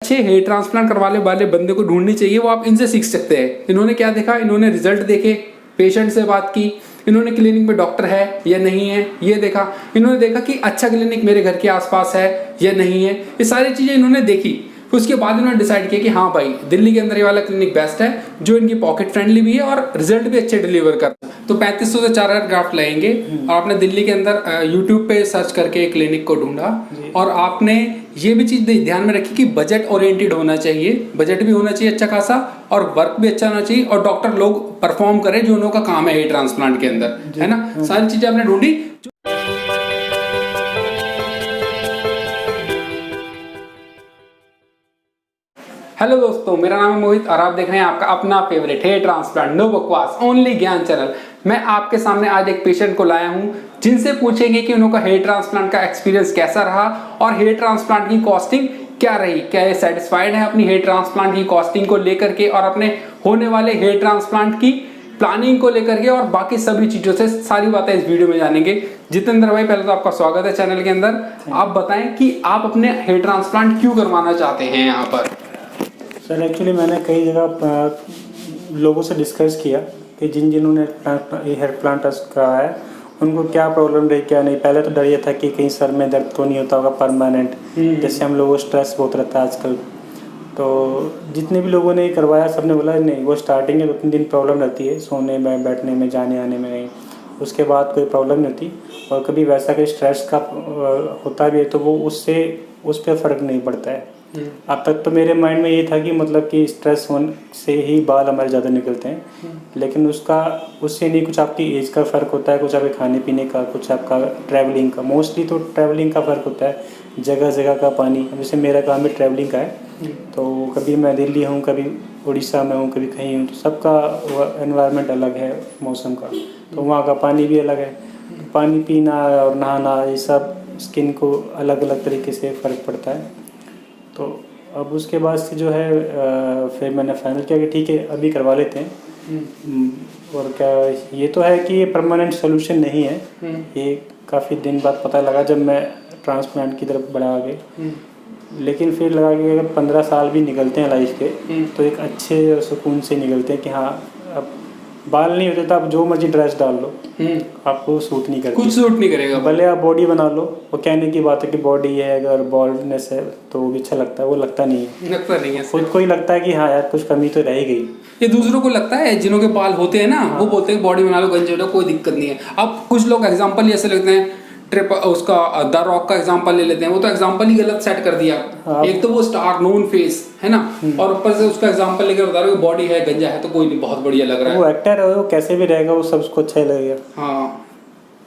अच्छे hair transplant करवाने वाले बंदे को ढूंढनी चाहिए, वो आप इनसे सीख सकते हैं। इन्होंने क्या देखा, इन्होंने रिजल्ट देखे, पेशेंट से बात की, इन्होंने क्लिनिक में डॉक्टर है या नहीं है ये देखा, इन्होंने देखा कि अच्छा क्लिनिक मेरे घर के आसपास है या नहीं है, ये सारी चीजें इन्होंने देखी। फिर उसके बाद इन्होंने डिसाइड किया कि हाँ भाई दिल्ली के अंदर ये वाला क्लिनिक बेस्ट है, जो इनकी पॉकेट फ्रेंडली भी है और रिजल्ट भी अच्छे डिलीवर करता है। तो 3500 से 4000 ग्राफ्ट लगेंगे और आपने दिल्ली के अंदर यूट्यूब पे सर्च करके क्लिनिक को ढूंढा और आपने ये भी चीज ध्यान में रखी कि बजट ओरिएंटेड होना चाहिए, बजट भी होना चाहिए अच्छा खासा और वर्क भी अच्छा होना चाहिए और डॉक्टर लोग परफॉर्म करें जो उनका काम है हेयर ट्रांसप्लांट के अंदर, है ना। सारी चीजें आपने ढूंढी। हेलो दोस्तों, मेरा नाम है मोहित और आप देख रहे हैं आपका अपना फेवरेट हेयर ट्रांसप्लांट, नो बकवास ओनली ज्ञान चैनल। मैं आपके सामने आज एक पेशेंट को लाया हूं जिनसे पूछेंगे कि उनका हेयर ट्रांसप्लांट का एक्सपीरियंस कैसा रहा और हेयर ट्रांसप्लांट की कॉस्टिंग क्या रही, क्या ये सेटिस्फाइड है अपनी हेयर ट्रांसप्लांट की कॉस्टिंग को लेकर के और अपने होने वाले हेयर ट्रांसप्लांट की प्लानिंग को लेकर के और बाकी सभी चीजों से सारी बातें इस वीडियो में जानेंगे। जितेंद्र भाई, पहले तो आपका स्वागत है चैनल के अंदर। आप बताएं कि आप अपने हेयर ट्रांसप्लांट क्यों करवाना चाहते हैं यहाँ पर। सर एक्चुअली मैंने कई जगह लोगों से डिस्कस किया कि जिन्होंने हेयर प्लांट कराया है उनको क्या प्रॉब्लम रही क्या नहीं। पहले तो डर ये था कि कहीं सर में दर्द तो नहीं होता होगा परमानेंट, जैसे हम लोगों को स्ट्रेस बहुत रहता है आजकल। तो जितने भी लोगों ने करवाया सबने बोला नहीं, वो स्टार्टिंग में 2-3 दिन प्रॉब्लम रहती है सोने में, बैठने में, जाने आने में, नहीं उसके बाद कोई प्रॉब्लम नहीं होती। और कभी वैसा कोई स्ट्रेस का होता भी है तो वो उस पर फ़र्क नहीं पड़ता है। अब तक तो मेरे माइंड में ये था कि मतलब कि स्ट्रेस होने से ही बाल हमारे ज़्यादा निकलते हैं, लेकिन उससे नहीं, कुछ आपकी एज का फ़र्क होता है, कुछ आपके खाने पीने का, कुछ आपका ट्रैवलिंग का, मोस्टली तो ट्रैवलिंग का फ़र्क होता है, जगह जगह का पानी। जैसे मेरा काम भी ट्रैवलिंग का है, तो कभी मैं दिल्ली हूँ, कभी उड़ीसा में हूँ, कभी कहीं हूँ, तो सबका एनवायरनमेंट अलग है मौसम का, तो वहाँ का पानी भी अलग है। तो पानी पीना और नहाना ये सब स्किन को अलग अलग तरीके से फ़र्क पड़ता है। तो अब उसके बाद से जो है फिर मैंने फाइनल किया कि ठीक है अभी करवा लेते हैं। और क्या ये तो है कि ये परमानेंट सोल्यूशन नहीं है, ये काफ़ी दिन बाद पता लगा जब मैं ट्रांसप्लांट की तरफ बढ़ा आगे। लेकिन फिर लगा कि अगर 15 साल भी निकलते हैं लाइफ के तो एक अच्छे सुकून से निकलते हैं कि हाँ अब बाल नहीं होते तो आप जो मर्जी ड्रेस डाल लो आपको सूट नहीं करती, कुछ सूट नहीं करेगा, भले आप बॉडी बना लो। वो कहने की बात है कि बॉडी है अगर बॉल्डनेस है तो वो भी अच्छा लगता है, वो लगता नहीं है। खुद को ही लगता है कि हाँ यार कुछ कमी तो रह गई। ये दूसरों को लगता है, जिन्हों के बाल होते हैं ना वो बोलते हैं बॉडी बना लो, गंजे हो, कोई दिक्कत नहीं है। अब कुछ लोग एग्जाम्पल ऐसे लगते हैं, उसका द रॉक का एग्जांपल ले लेते हैं, वो तो एग्जांपल ही गलत सेट कर दिया। एक तो वो स्टार नोन फेस है ना, और ऊपर से उसका एग्जांपल लेकर बता रहे हो बॉडी है, गंजा है, तो कोई नहीं, बहुत बढ़िया लग रहा है। वो एक्टर है, वो कैसे भी रहेगा, वो सबको अच्छा लगेगा। हाँ,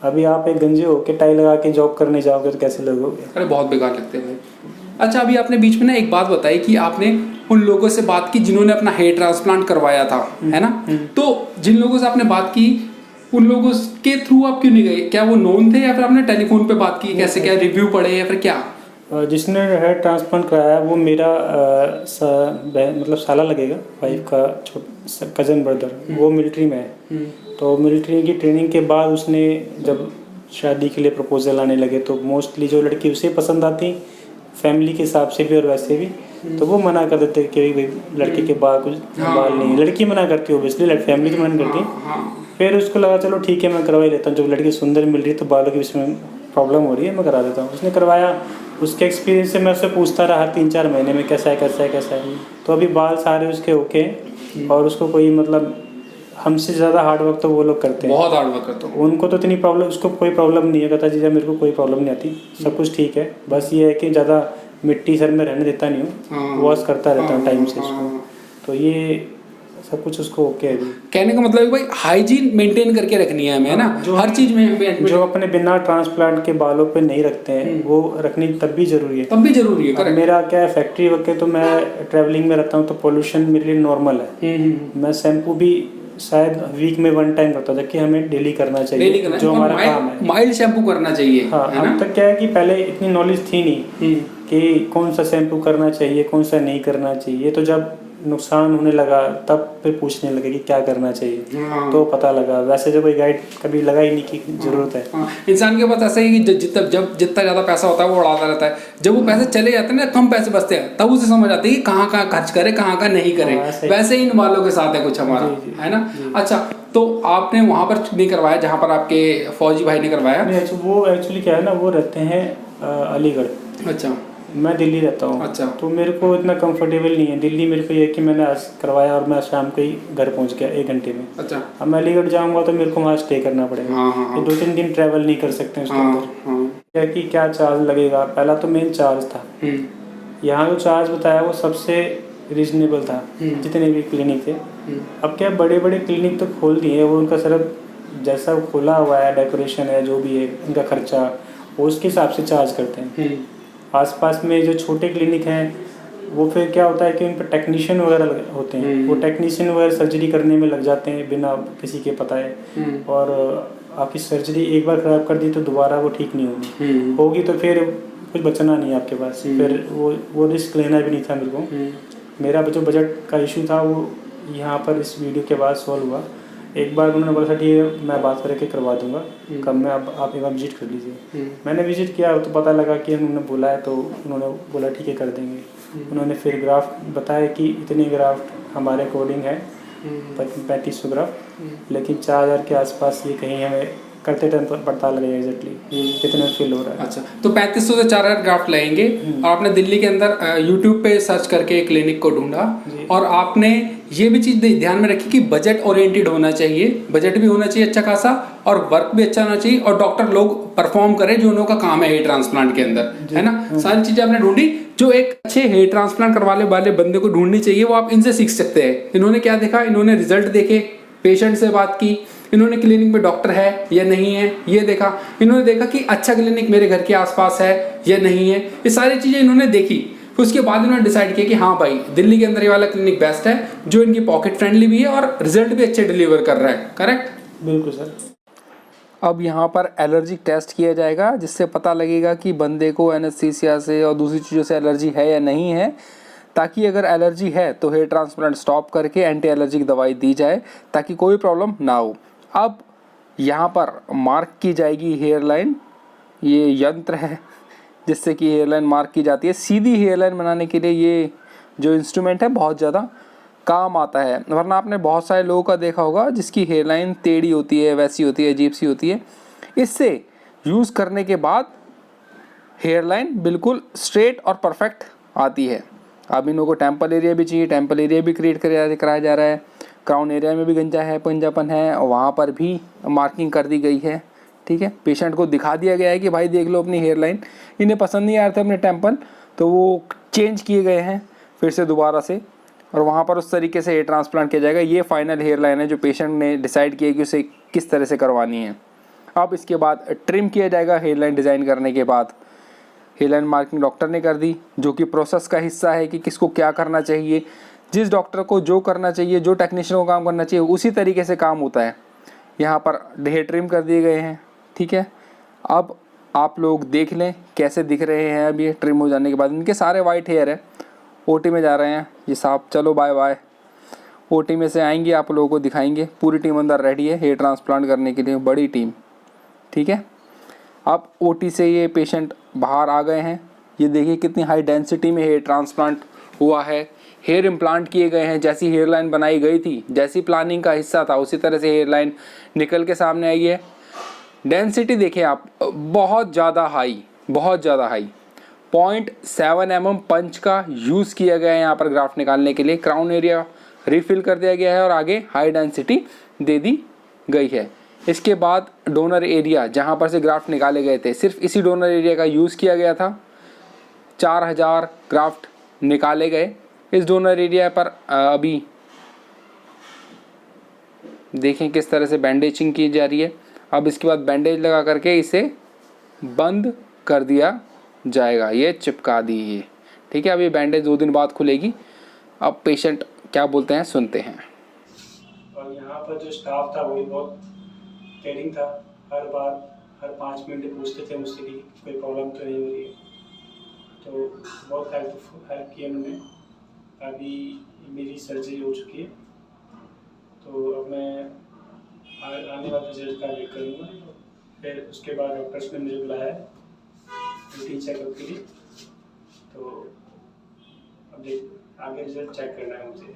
अभी आप एक गंजे हो के टाई लगा के जॉब करने जाओगे तो कैसे लगोगे? अरे बहुत बेकार लगते हैं भाई। अच्छा, अभी आपने बीच में ना एक बात बताई कि आपने उन लोगों से बात की जिन्होंने अपना हेयर ट्रांसप्लांट करवाया था, है ना। तो जिन लोगों से आपने बात की उन लोगों के थ्रू आप क्यों नहीं गए? क्या वो नोन थे या फिर आपने टेलीफोन पे बात की, कैसे क्या रिव्यू पढ़े या फिर क्या? जिसने हेयर ट्रांसप्लांट कराया वो मेरा मतलब साला लगेगा, वाइफ का कज़न ब्रदर, वो मिलिट्री में है। तो मिलिट्री की ट्रेनिंग के बाद उसने जब शादी के लिए प्रपोजल आने लगे तो मोस्टली जो लड़की उसे पसंद आती फैमिली के हिसाब से भी और वैसे भी, तो वो मना कर देते कि भाई लड़के के बाल कुछ बाल नहीं, लड़की मना करती है ओबियसली, फैमिली तो मना करती। फिर उसको लगा चलो ठीक है मैं करवा ही लेता हूँ, जब लड़की सुंदर मिल रही तो बालों के बीच में प्रॉब्लम हो रही है मैं करा देता हूँ। उसने करवाया, उसके एक्सपीरियंस से मैं उससे पूछता रहा हर 3-4 महीने में कैसा है। तो अभी बाल सारे उसके ओके, और उसको कोई मतलब हमसे ज़्यादा हार्ड वर्क तो वो लोग करते हैं, बहुत हार्ड वर्क करते हैं। उनको तो इतनी प्रॉब्लम, उसको कोई प्रॉब्लम नहीं है, कहता जीजा मेरे को कोई प्रॉब्लम नहीं आती, सब कुछ ठीक है, बस ये है कि ज़्यादा मिट्टी सर में रहने देता नहीं हूँ, वॉश करता रहता हूँ टाइम से इसको। तो ये सब कुछ उसको ओके है। कहने का मतलब है भाई हाइजीन मेंटेन करके रखनी है हमें ना, हर चीज में। जो अपने बिना ट्रांसप्लांट के बालों पे नहीं रखते हैं वो रखनी तब भी जरूरी है, करेक्ट। मेरा क्या है फैक्ट्री वर्क है तो मैं ट्रैवलिंग में रहता हूँ तो पोल्यूशन मेरे लिए नॉर्मल है। मैं शैम्पू भी शायद वीक में 1 टाइम करता था, जबकि हमें डेली करना चाहिए, जो हमारा काम है। माइल्ड शैम्पू करना चाहिए। हाँ, अब तक क्या है कि पहले इतनी नॉलेज थी नहीं कि कौन सा शैम्पू करना चाहिए कौन सा नहीं करना चाहिए। तो जब नुकसान होने लगा तब फिर पूछने लगे कि क्या करना चाहिए। हाँ। तो पता लगा, वैसे जो कोई गाइड कभी लगा ही नहीं कि ज़रूरत है। हाँ, इंसान के पास ऐसा ही कि जितना ज़्यादा पैसा होता है वो उड़ाता रहता है। जब वो पैसे चले जाते हैं ना, कम पैसे बचते हैं, तब उसे समझ आती है कि कहाँ कहाँ खर्च करे, कहाँ कहाँ नहीं करे। वैसे ही इन वालों के साथ है कुछ हमारा, है ना। अच्छा, तो आपने वहाँ पर नहीं करवाया जहाँ पर आपके फौजी भाई ने करवाया? नहीं, वो एक्चुअली क्या है ना, वो रहते हैं अलीगढ़। अच्छा। मैं दिल्ली रहता हूँ। अच्छा। तो मेरे को इतना कंफर्टेबल नहीं है दिल्ली। मेरे को ये है कि मैंने आज करवाया और मैं शाम को ही घर पहुँच गया 1 घंटे में। अच्छा। अब मैं अलीगढ़ जाऊँगा तो मेरे को वहाँ स्टे करना पड़ेगा। हाँ, हाँ, हाँ। 2-3 दिन ट्रैवल नहीं कर सकते उसके अंदर। हाँ। क्या कि क्या चार्ज लगेगा, पहला तो मेन चार्ज था। यहाँ जो चार्ज बताया वो सबसे रीजनेबल था जितने भी क्लिनिक थे। अब क्या बड़े बड़े क्लिनिक तो खोल दिए, वो उनका सिर्फ जैसा खोला हुआ है, डेकोरेशन है, जो भी है उनका खर्चा, वो उसके हिसाब से चार्ज करते हैं। आसपास में जो छोटे क्लिनिक हैं वो फिर क्या होता है कि उन पर टेक्नीशियन वगैरह होते हैं, वो टेक्नीशियन वगैरह सर्जरी करने में लग जाते हैं बिना किसी के पता है। और आपकी सर्जरी एक बार ख़राब कर दी तो दोबारा वो ठीक नहीं होगी तो फिर कुछ बचना नहीं है आपके पास। फिर वो रिस्क लेना भी नहीं था मेरे को। मेरा जो बजट का इशू था वो यहाँ पर इस वीडियो के बाद सॉल्व हुआ। एक बार उन्होंने बोला था ठीक है मैं बात करके करवा दूंगा, कब में आप एक बार विजिट कर लीजिए। मैंने विजिट किया तो पता लगा कि उन्होंने बोला है, तो उन्होंने बोला ठीक है कर देंगे। उन्होंने फिर ग्राफ्ट बताया कि इतने ग्राफ्ट हमारे अकॉर्डिंग है 3500 ग्राफ्ट, लेकिन 4000 के आसपास ये कहीं हमें करते टाइम पता लगेगा एग्जैक्टली कितने फिल हो रहा है। अच्छा, तो 3500 से 4000 ग्राफ्ट लगेंगे। और आपने दिल्ली के अंदर यूट्यूब पे सर्च करके क्लिनिक को ढूंढा, और आपने ये भी चीज़ ध्यान में रखी कि बजट ओरिएंटेड होना चाहिए, बजट भी होना चाहिए अच्छा खासा, और वर्क भी अच्छा होना चाहिए, और डॉक्टर लोग परफॉर्म करें जो उनका काम है हेयर ट्रांसप्लांट के अंदर, है ना। सारी चीज़ें आपने ढूंढी जो एक अच्छे हेयर ट्रांसप्लांट करवाने वाले बंदे को ढूंढनी चाहिए, वो आप इनसे सीख सकते हैं। इन्होंने क्या देखा, इन्होंने रिजल्ट देखे, पेशेंट से बात की, इन्होंने क्लिनिक में डॉक्टर है या नहीं है ये देखा, इन्होंने देखा कि अच्छा क्लिनिक मेरे घर के आसपास है या नहीं है, ये सारी चीज़ें इन्होंने देखी। फिर उसके बाद इन्होंने डिसाइड किया कि हाँ भाई दिल्ली के अंदर ये वाला क्लिनिक बेस्ट है, जो इनकी पॉकेट फ्रेंडली भी है और रिजल्ट भी अच्छे डिलीवर कर रहा है। करेक्ट? बिल्कुल सर। अब यहाँ पर एलर्जी टेस्ट किया जाएगा, जिससे पता लगेगा कि बंदे को एनेस्थीसिया से और दूसरी चीज़ों से एलर्जी है या नहीं है, ताकि अगर एलर्जी है तो हेयर ट्रांसप्लांट स्टॉप करके एंटी एलर्जिक दवाई दी जाए ताकि कोई प्रॉब्लम ना हो। अब यहाँ पर मार्क की जाएगी हेयर लाइन, ये यंत्र है जिससे कि हेयर लाइन मार्क की जाती है। सीधी हेयर लाइन बनाने के लिए ये जो इंस्ट्रूमेंट है बहुत ज़्यादा काम आता है, वरना आपने बहुत सारे लोगों का देखा होगा जिसकी हेयर लाइन टेढ़ी होती है, वैसी होती है, अजीब सी होती है। इससे यूज़ करने के बाद हेयर लाइन बिल्कुल स्ट्रेट और परफेक्ट आती है। अब इन लोगों को टेम्पल एरिया भी चाहिए, टेम्पल एरिया भी क्रिएट कराया जा रहा है। क्राउन एरिया में भी गंजा है, पंजापन है, और वहाँ पर भी मार्किंग कर दी गई है। ठीक है, पेशेंट को दिखा दिया गया है कि भाई देख लो अपनी हेयर लाइन। इन्हें पसंद नहीं आ रहे थे अपने टेम्पल, तो वो चेंज किए गए हैं फिर से दोबारा से, और वहाँ पर उस तरीके से हेयर ट्रांसप्लांट किया जाएगा। ये फाइनल हेयर लाइन है जो पेशेंट ने डिसाइड किया कि उसे किस तरह से करवानी है। अब इसके बाद ट्रिम किया जाएगा। हेयर लाइन डिज़ाइन करने के बाद हेयर लाइन मार्किंग डॉक्टर ने कर दी, जो कि प्रोसेस का हिस्सा है कि किसको क्या करना चाहिए। जिस डॉक्टर को जो करना चाहिए, जो टेक्नीशियन को काम करना चाहिए, उसी तरीके से काम होता है। यहाँ पर हेयर ट्रिम कर दिए गए हैं। ठीक है, अब आप लोग देख लें कैसे दिख रहे हैं। अब ये ट्रिम हो जाने के बाद इनके सारे वाइट हेयर है। ओटी में जा रहे हैं ये साहब, चलो बाय बाय। ओटी में से आएंगे, आप लोगों को दिखाएंगे। पूरी टीम अंदर रेडी है हेयर ट्रांसप्लांट करने के लिए, बड़ी टीम। ठीक है, अब ओटी से ये पेशेंट बाहर आ गए हैं। ये देखिए कितनी हाई डेंसिटी में हेयर ट्रांसप्लांट हुआ है। हेयर इम्प्लांट किए गए हैं, जैसी हेयर लाइन बनाई गई थी, जैसी प्लानिंग का हिस्सा था, उसी तरह से हेयर लाइन निकल के सामने आई है। डेंसिटी देखिए आप, बहुत ज़्यादा हाई, बहुत ज़्यादा हाई। 0.7 mm पंच का यूज़ किया गया है यहाँ पर ग्राफ्ट निकालने के लिए। क्राउन एरिया रिफिल कर दिया गया है और आगे हाई डेंसिटी दे दी गई है। इसके बाद डोनर एरिया जहाँ पर से ग्राफ्ट निकाले गए थे, सिर्फ इसी डोनर एरिया का यूज़ किया गया था। 4000 ग्राफ्ट निकाले गए इस डोनर एरिया पर। अभी देखें किस तरह से बैंडेजिंग की जा रही है। अब इसके बाद बैंडेज लगा करके इसे बंद कर दिया जाएगा, ये चिपका दी है। ठीक है, अब ये बैंडेज 2 दिन बाद खुलेगी। अब पेशेंट क्या बोलते हैं सुनते हैं। और यहाँ पर जो स्टाफ था वो भी बहुत केयरिंग था। हर बार हर 5 मिनट पूछते थे मुझसे कि कोई प्रॉब्लम तो नहीं हो रही है, तो बहुत हेल्प किया उन्होंने। अभी मेरी सर्जरी हो चुकी है, तो अब मैं आने वाले रिजल्ट का वेट करूँगा। फिर उसके बाद डॉक्टर्स ने मुझे बुलाया है रूटीन चेकअप के लिए, तो अब देख आगे रिजल्ट चेक करना है मुझे।